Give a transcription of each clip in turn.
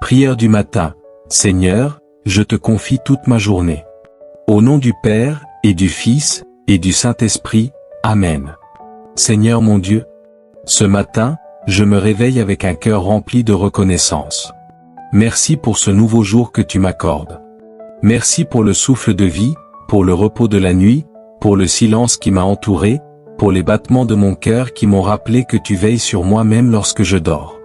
Prière du matin. Seigneur, je te confie toute ma journée. Au nom du Père, et du Fils, et du Saint-Esprit. Amen. Seigneur mon Dieu, ce matin, je me réveille avec un cœur rempli de reconnaissance. Merci pour ce nouveau jour que tu m'accordes. Merci pour le souffle de vie, pour le repos de la nuit, pour le silence qui m'a entouré, pour les battements de mon cœur qui m'ont rappelé que tu veilles sur moi même lorsque je dors.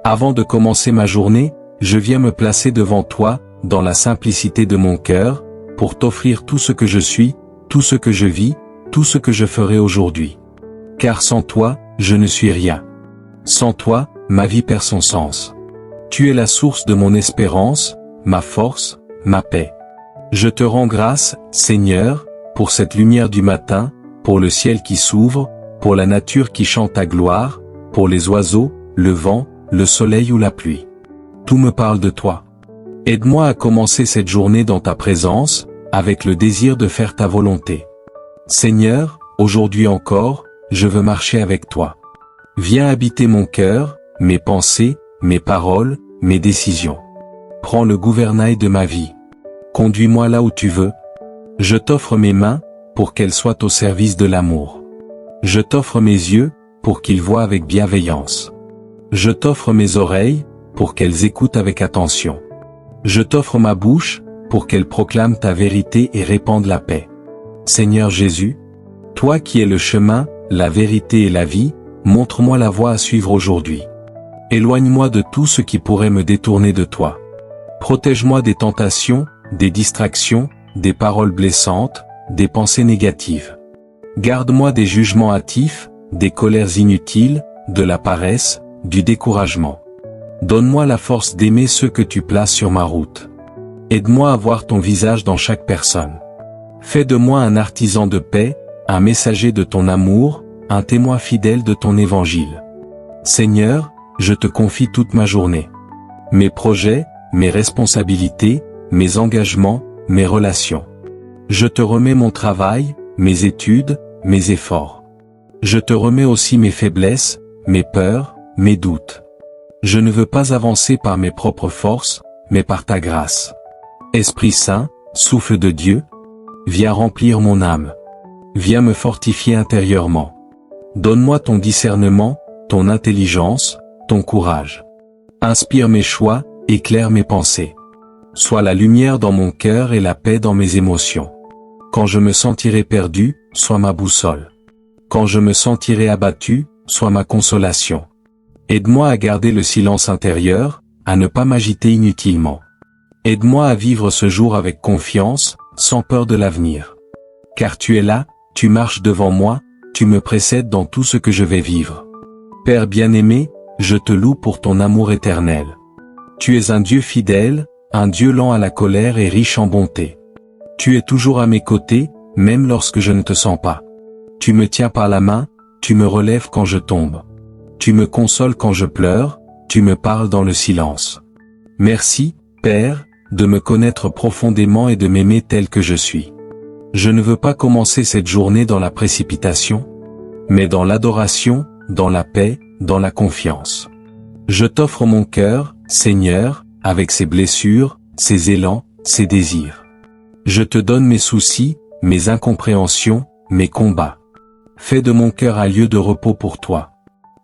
Avant de commencer ma journée, je viens me placer devant toi, dans la simplicité de mon cœur, pour t'offrir tout ce que je suis, tout ce que je vis, tout ce que je ferai aujourd'hui. Car sans toi, je ne suis rien. Sans toi, ma vie perd son sens. Tu es la source de mon espérance, ma force, ma paix. Je te rends grâce, Seigneur, pour cette lumière du matin, pour le ciel qui s'ouvre, pour la nature qui chante ta gloire, pour les oiseaux, le vent, le soleil ou la pluie. Tout me parle de toi. Aide-moi à commencer cette journée dans ta présence, avec le désir de faire ta volonté. Seigneur, aujourd'hui encore, je veux marcher avec toi. Viens habiter mon cœur, mes pensées, mes paroles, mes décisions. Prends le gouvernail de ma vie. Conduis-moi là où tu veux. Je t'offre mes mains, pour qu'elles soient au service de l'amour. Je t'offre mes yeux, pour qu'ils voient avec bienveillance. Je t'offre mes oreilles, pour qu'elles écoutent avec attention. Je t'offre ma bouche, pour qu'elle proclame ta vérité et répande la paix. Seigneur Jésus, toi qui es le chemin, la vérité et la vie, montre-moi la voie à suivre aujourd'hui. Éloigne-moi de tout ce qui pourrait me détourner de toi. Protège-moi des tentations, des distractions, des paroles blessantes, des pensées négatives. Garde-moi des jugements hâtifs, des colères inutiles, de la paresse, du découragement. Donne-moi la force d'aimer ceux que tu places sur ma route. Aide-moi à voir ton visage dans chaque personne. Fais de moi un artisan de paix, un messager de ton amour, un témoin fidèle de ton évangile. Seigneur, je te confie toute ma journée. Mes projets, mes responsabilités, mes engagements, mes relations. Je te remets mon travail, mes études, mes efforts. Je te remets aussi mes faiblesses, mes peurs, mes doutes. Je ne veux pas avancer par mes propres forces, mais par ta grâce. Esprit Saint, souffle de Dieu, viens remplir mon âme. Viens me fortifier intérieurement. Donne-moi ton discernement, ton intelligence, ton courage. Inspire mes choix, éclaire mes pensées. Sois la lumière dans mon cœur et la paix dans mes émotions. Quand je me sentirai perdu, sois ma boussole. Quand je me sentirai abattu, sois ma consolation. Aide-moi à garder le silence intérieur, à ne pas m'agiter inutilement. Aide-moi à vivre ce jour avec confiance, sans peur de l'avenir. Car tu es là, tu marches devant moi, tu me précèdes dans tout ce que je vais vivre. Père bien-aimé, je te loue pour ton amour éternel. Tu es un Dieu fidèle, un Dieu lent à la colère et riche en bonté. Tu es toujours à mes côtés, même lorsque je ne te sens pas. Tu me tiens par la main, tu me relèves quand je tombe. Tu me consoles quand je pleure, tu me parles dans le silence. Merci, Père, de me connaître profondément et de m'aimer tel que je suis. Je ne veux pas commencer cette journée dans la précipitation, mais dans l'adoration, dans la paix, dans la confiance. Je t'offre mon cœur, Seigneur, avec ses blessures, ses élans, ses désirs. Je te donne mes soucis, mes incompréhensions, mes combats. Fais de mon cœur un lieu de repos pour toi.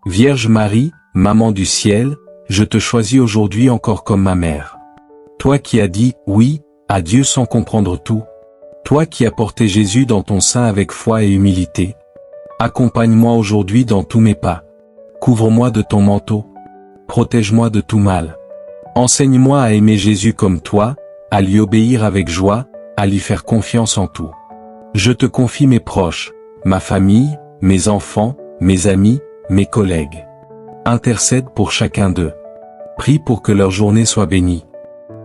Vierge Marie, Maman du ciel, je te choisis aujourd'hui encore comme ma mère. Toi qui as dit « oui » à Dieu sans comprendre tout. Toi qui as porté Jésus dans ton sein avec foi et humilité. Accompagne-moi aujourd'hui dans tous mes pas. Couvre-moi de ton manteau. Protège-moi de tout mal. Enseigne-moi à aimer Jésus comme toi, à lui obéir avec joie, à lui faire confiance en tout. Je te confie mes proches, ma famille, mes enfants, mes amis, mes collègues. Intercède pour chacun d'eux. Prie pour que leur journée soit bénie.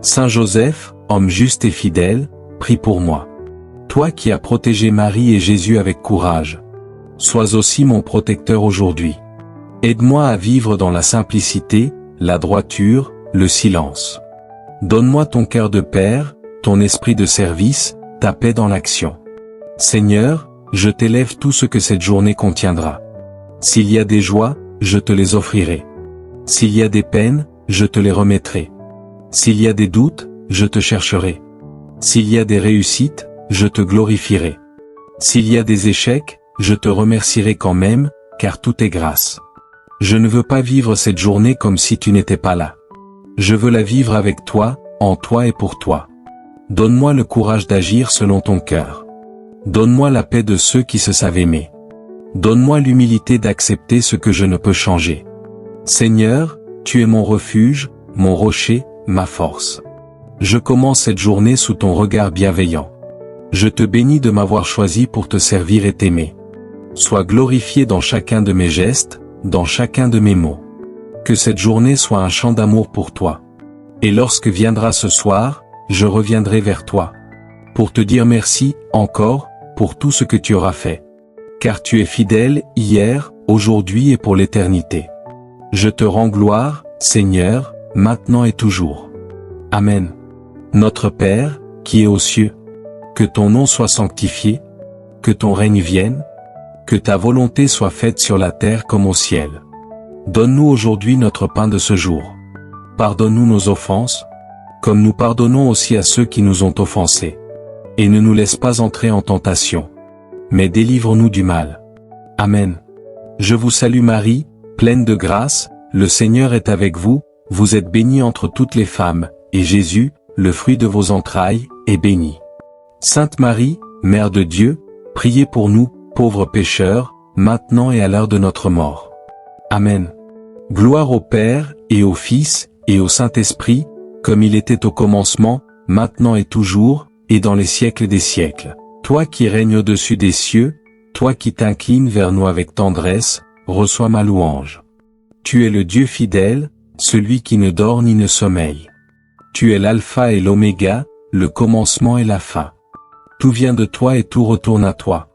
Saint Joseph, homme juste et fidèle, prie pour moi. Toi qui as protégé Marie et Jésus avec courage, sois aussi mon protecteur aujourd'hui. Aide-moi à vivre dans la simplicité, la droiture, le silence. Donne-moi ton cœur de père, ton esprit de service, ta paix dans l'action. Seigneur, je t'élève tout ce que cette journée contiendra. S'il y a des joies, je te les offrirai. S'il y a des peines, je te les remettrai. S'il y a des doutes, je te chercherai. S'il y a des réussites, je te glorifierai. S'il y a des échecs, je te remercierai quand même, car tout est grâce. Je ne veux pas vivre cette journée comme si tu n'étais pas là. Je veux la vivre avec toi, en toi et pour toi. Donne-moi le courage d'agir selon ton cœur. Donne-moi la paix de ceux qui se savent aimer. Donne-moi l'humilité d'accepter ce que je ne peux changer. Seigneur, tu es mon refuge, mon rocher, ma force. Je commence cette journée sous ton regard bienveillant. Je te bénis de m'avoir choisi pour te servir et t'aimer. Sois glorifié dans chacun de mes gestes, dans chacun de mes mots. Que cette journée soit un chant d'amour pour toi. Et lorsque viendra ce soir, je reviendrai vers toi. Pour te dire merci, encore, pour tout ce que tu auras fait. Car tu es fidèle, hier, aujourd'hui et pour l'éternité. Je te rends gloire, Seigneur, maintenant et toujours. Amen. Notre Père, qui es aux cieux, que ton nom soit sanctifié, que ton règne vienne, que ta volonté soit faite sur la terre comme au ciel. Donne-nous aujourd'hui notre pain de ce jour. Pardonne-nous nos offenses, comme nous pardonnons aussi à ceux qui nous ont offensés. Et ne nous laisse pas entrer en tentation, mais délivre-nous du mal. Amen. Je vous salue Marie, pleine de grâce, le Seigneur est avec vous, vous êtes bénie entre toutes les femmes, et Jésus, le fruit de vos entrailles, est béni. Sainte Marie, Mère de Dieu, priez pour nous, pauvres pécheurs, maintenant et à l'heure de notre mort. Amen. Gloire au Père, et au Fils, et au Saint-Esprit, comme il était au commencement, maintenant et toujours, et dans les siècles des siècles. Toi qui règnes au-dessus des cieux, toi qui t'inclines vers nous avec tendresse, reçois ma louange. Tu es le Dieu fidèle, celui qui ne dort ni ne sommeille. Tu es l'alpha et l'oméga, le commencement et la fin. Tout vient de toi et tout retourne à toi.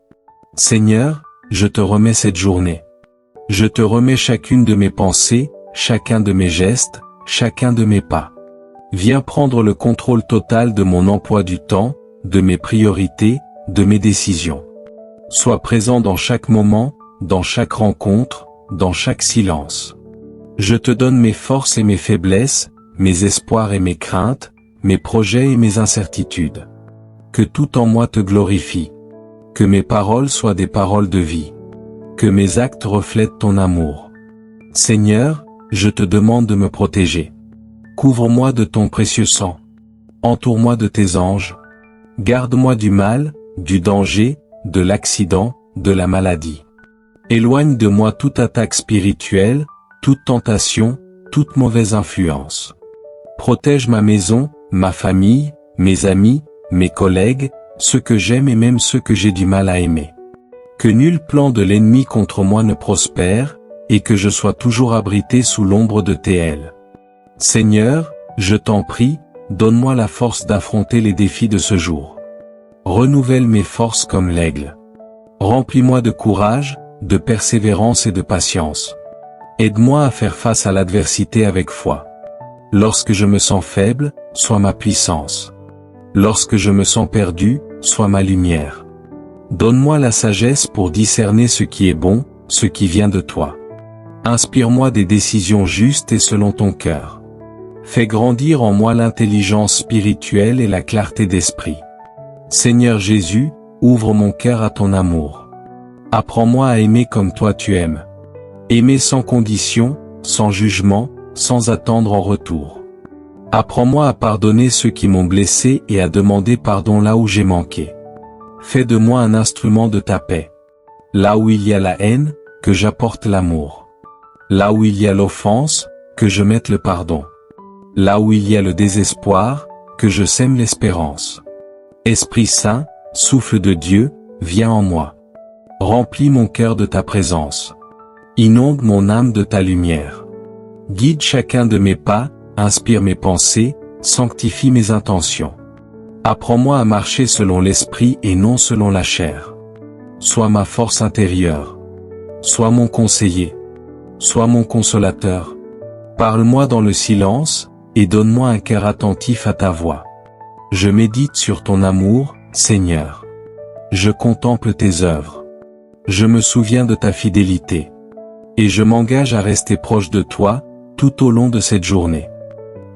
Seigneur, je te remets cette journée. Je te remets chacune de mes pensées, chacun de mes gestes, chacun de mes pas. Viens prendre le contrôle total de mon emploi du temps, de mes priorités, de mes décisions. Sois présent dans chaque moment, dans chaque rencontre, dans chaque silence. Je te donne mes forces et mes faiblesses, mes espoirs et mes craintes, mes projets et mes incertitudes. Que tout en moi te glorifie. Que mes paroles soient des paroles de vie. Que mes actes reflètent ton amour. Seigneur, je te demande de me protéger. Couvre-moi de ton précieux sang. Entoure-moi de tes anges. Garde-moi du mal, du danger, de l'accident, de la maladie. Éloigne de moi toute attaque spirituelle, toute tentation, toute mauvaise influence. Protège ma maison, ma famille, mes amis, mes collègues, ceux que j'aime et même ceux que j'ai du mal à aimer. Que nul plan de l'ennemi contre moi ne prospère, et que je sois toujours abrité sous l'ombre de tes ailes. Seigneur, je t'en prie, donne-moi la force d'affronter les défis de ce jour. Renouvelle mes forces comme l'aigle. Remplis-moi de courage, de persévérance et de patience. Aide-moi à faire face à l'adversité avec foi. Lorsque je me sens faible, sois ma puissance. Lorsque je me sens perdu, sois ma lumière. Donne-moi la sagesse pour discerner ce qui est bon, ce qui vient de toi. Inspire-moi des décisions justes et selon ton cœur. Fais grandir en moi l'intelligence spirituelle et la clarté d'esprit. Seigneur Jésus, ouvre mon cœur à ton amour. Apprends-moi à aimer comme toi tu aimes. Aimer sans condition, sans jugement, sans attendre en retour. Apprends-moi à pardonner ceux qui m'ont blessé et à demander pardon là où j'ai manqué. Fais de moi un instrument de ta paix. Là où il y a la haine, que j'apporte l'amour. Là où il y a l'offense, que je mette le pardon. Là où il y a le désespoir, que je sème l'espérance. Esprit Saint, souffle de Dieu, viens en moi. Remplis mon cœur de ta présence. Inonde mon âme de ta lumière. Guide chacun de mes pas, inspire mes pensées, sanctifie mes intentions. Apprends-moi à marcher selon l'esprit et non selon la chair. Sois ma force intérieure. Sois mon conseiller. Sois mon consolateur. Parle-moi dans le silence, et donne-moi un cœur attentif à ta voix. Je médite sur ton amour, Seigneur. Je contemple tes œuvres. Je me souviens de ta fidélité. Et je m'engage à rester proche de toi, tout au long de cette journée.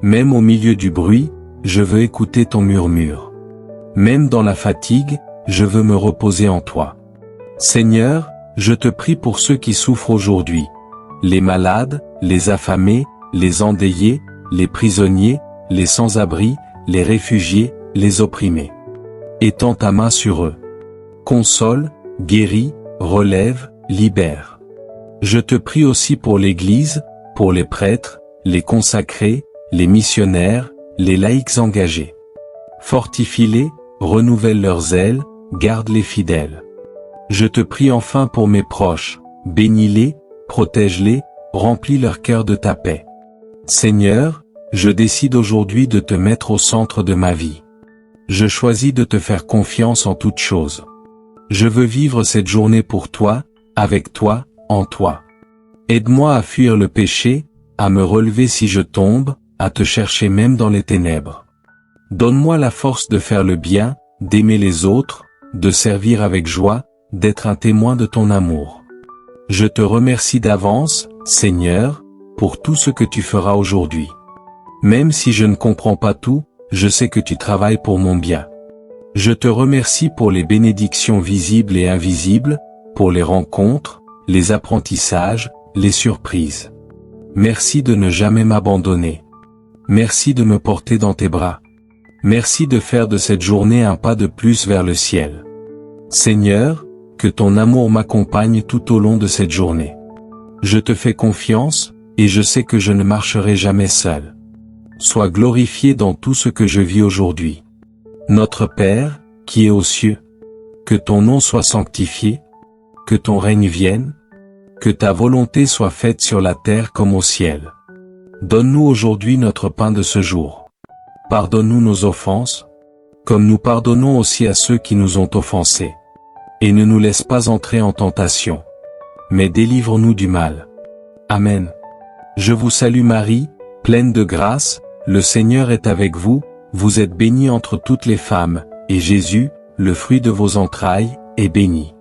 Même au milieu du bruit, je veux écouter ton murmure. Même dans la fatigue, je veux me reposer en toi. Seigneur, je te prie pour ceux qui souffrent aujourd'hui. Les malades, les affamés, les endeuillés, les prisonniers, les sans-abri, les réfugiés, les opprimés. Étends ta main sur eux. Console, guéris, relève, libère. Je te prie aussi pour l'Église, pour les prêtres, les consacrés, les missionnaires, les laïcs engagés. Fortifie-les, renouvelle leurs ailes, garde les fidèles. Je te prie enfin pour mes proches, bénis-les, protège-les, remplis leur cœur de ta paix. Seigneur, je décide aujourd'hui de te mettre au centre de ma vie. Je choisis de te faire confiance en toutes choses. Je veux vivre cette journée pour toi, avec toi, en toi. Aide-moi à fuir le péché, à me relever si je tombe, à te chercher même dans les ténèbres. Donne-moi la force de faire le bien, d'aimer les autres, de servir avec joie, d'être un témoin de ton amour. Je te remercie d'avance, Seigneur, pour tout ce que tu feras aujourd'hui. Même si je ne comprends pas tout, je sais que tu travailles pour mon bien. Je te remercie pour les bénédictions visibles et invisibles, pour les rencontres, les apprentissages, les surprises. Merci de ne jamais m'abandonner. Merci de me porter dans tes bras. Merci de faire de cette journée un pas de plus vers le ciel. Seigneur, que ton amour m'accompagne tout au long de cette journée. Je te fais confiance, et je sais que je ne marcherai jamais seul. Sois glorifié dans tout ce que je vis aujourd'hui. Notre Père, qui est aux cieux, que ton nom soit sanctifié, que ton règne vienne, que ta volonté soit faite sur la terre comme au ciel. Donne-nous aujourd'hui notre pain de ce jour. Pardonne-nous nos offenses, comme nous pardonnons aussi à ceux qui nous ont offensés. Et ne nous laisse pas entrer en tentation, mais délivre-nous du mal. Amen. Je vous salue Marie, pleine de grâce, le Seigneur est avec vous, vous êtes bénie entre toutes les femmes, et Jésus, le fruit de vos entrailles, est béni.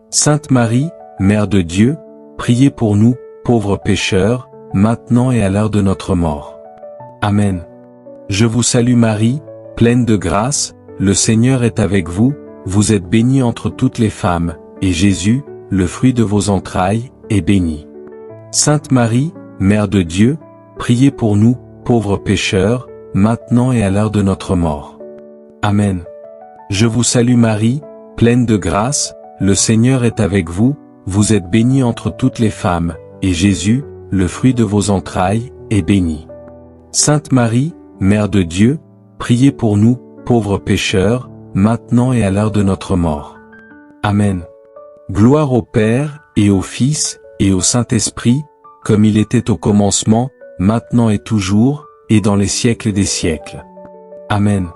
Sainte Marie, Mère de Dieu, priez pour nous, pauvres pécheurs, maintenant et à l'heure de notre mort. Amen. Je vous salue Marie, pleine de grâce, le Seigneur est avec vous, vous êtes bénie entre toutes les femmes, et Jésus, le fruit de vos entrailles, est béni. Sainte Marie, Mère de Dieu, priez pour nous, pauvres pécheurs, maintenant et à l'heure de notre mort. Amen. Je vous salue Marie, pleine de grâce, le Seigneur est avec vous, vous êtes bénie entre toutes les femmes, et Jésus, le fruit de vos entrailles, est béni. Sainte Marie, Mère de Dieu, priez pour nous, pauvres pécheurs, maintenant et à l'heure de notre mort. Amen. Gloire au Père, et au Fils, et au Saint-Esprit, comme il était au commencement, maintenant et toujours, et dans les siècles des siècles. Amen.